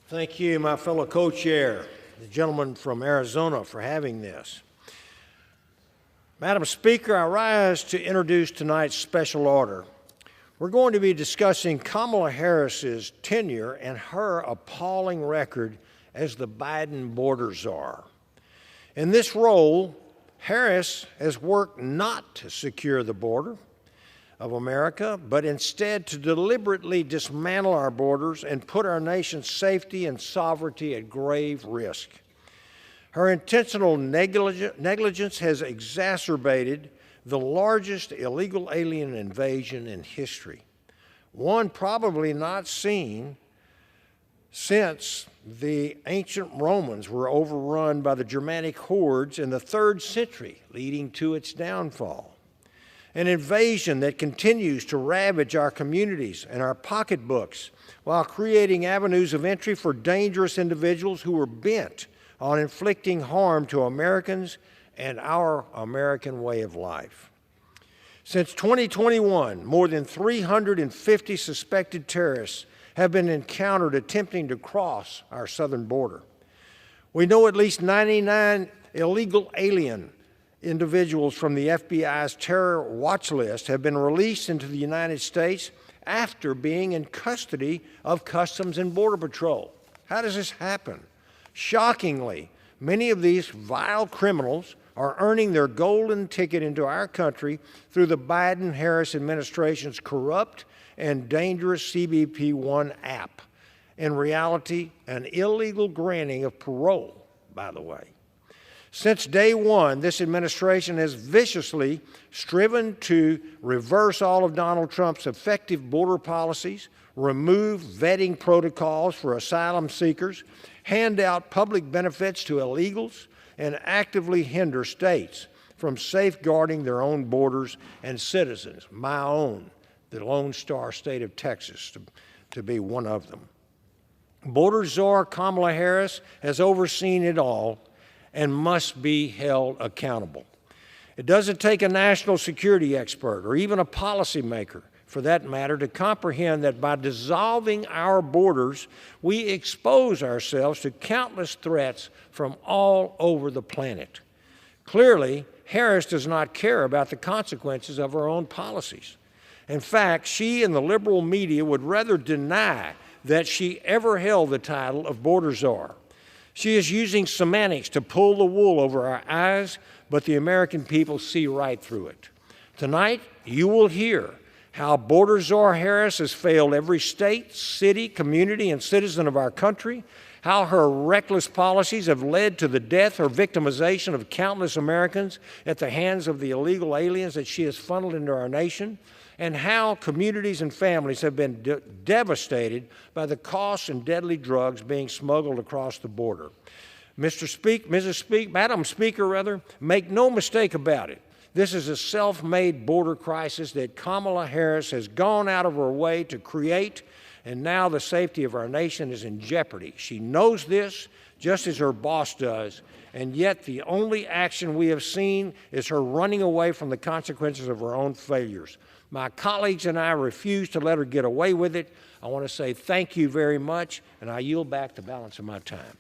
Thank you, my fellow co-chair, the gentleman from Arizona, for having this. Madam Speaker, I rise to introduce tonight's special order. We're going to be discussing Kamala Harris's tenure and her appalling record as the Biden border czar. In this role, Harris has worked not to secure the border of America, but instead to deliberately dismantle our borders and put our nation's safety and sovereignty at grave risk. Her intentional negligence has exacerbated the largest illegal alien invasion in history, one probably not seen since the ancient Romans were overrun by the Germanic hordes in the 3rd century, leading to its downfall. An invasion that continues to ravage our communities and our pocketbooks while creating avenues of entry for dangerous individuals who are bent on inflicting harm to Americans and our American way of life. Since 2021, more than 350 suspected terrorists have been encountered attempting to cross our southern border. We know at least 99 illegal alien individuals from the FBI's terror watch list have been released into the United States after being in custody of Customs and Border Patrol. How does this happen? Shockingly, many of these vile criminals are earning their golden ticket into our country through the Biden-Harris administration's corrupt and dangerous CBP-1 app. In reality, an illegal granting of parole, by the way. Since day one, this administration has viciously striven to reverse all of Donald Trump's effective border policies, remove vetting protocols for asylum seekers, hand out public benefits to illegals, and actively hinder states from safeguarding their own borders and citizens, my own, the Lone Star State of Texas, to be one of them. Border czar Kamala Harris has overseen it all and must be held accountable. It doesn't take a national security expert or even a policymaker, for that matter, to comprehend that by dissolving our borders, we expose ourselves to countless threats from all over the planet. Clearly, Harris does not care about the consequences of her own policies. In fact, she and the liberal media would rather deny that she ever held the title of border czar. She is using semantics to pull the wool over our eyes, but the American people see right through it. Tonight, you will hear how border czar Harris has failed every state, city, community, and citizen of our country, how her reckless policies have led to the death or victimization of countless Americans at the hands of the illegal aliens that she has funneled into our nation, and how communities and families have been devastated by the costs and deadly drugs being smuggled across the border. Madam Speaker, make no mistake about it. This is a self-made border crisis that Kamala Harris has gone out of her way to create, and now the safety of our nation is in jeopardy. She knows this, just as her boss does, and yet the only action we have seen is her running away from the consequences of her own failures. My colleagues and I refuse to let her get away with it. I want to say thank you very much, and I yield back the balance of my time.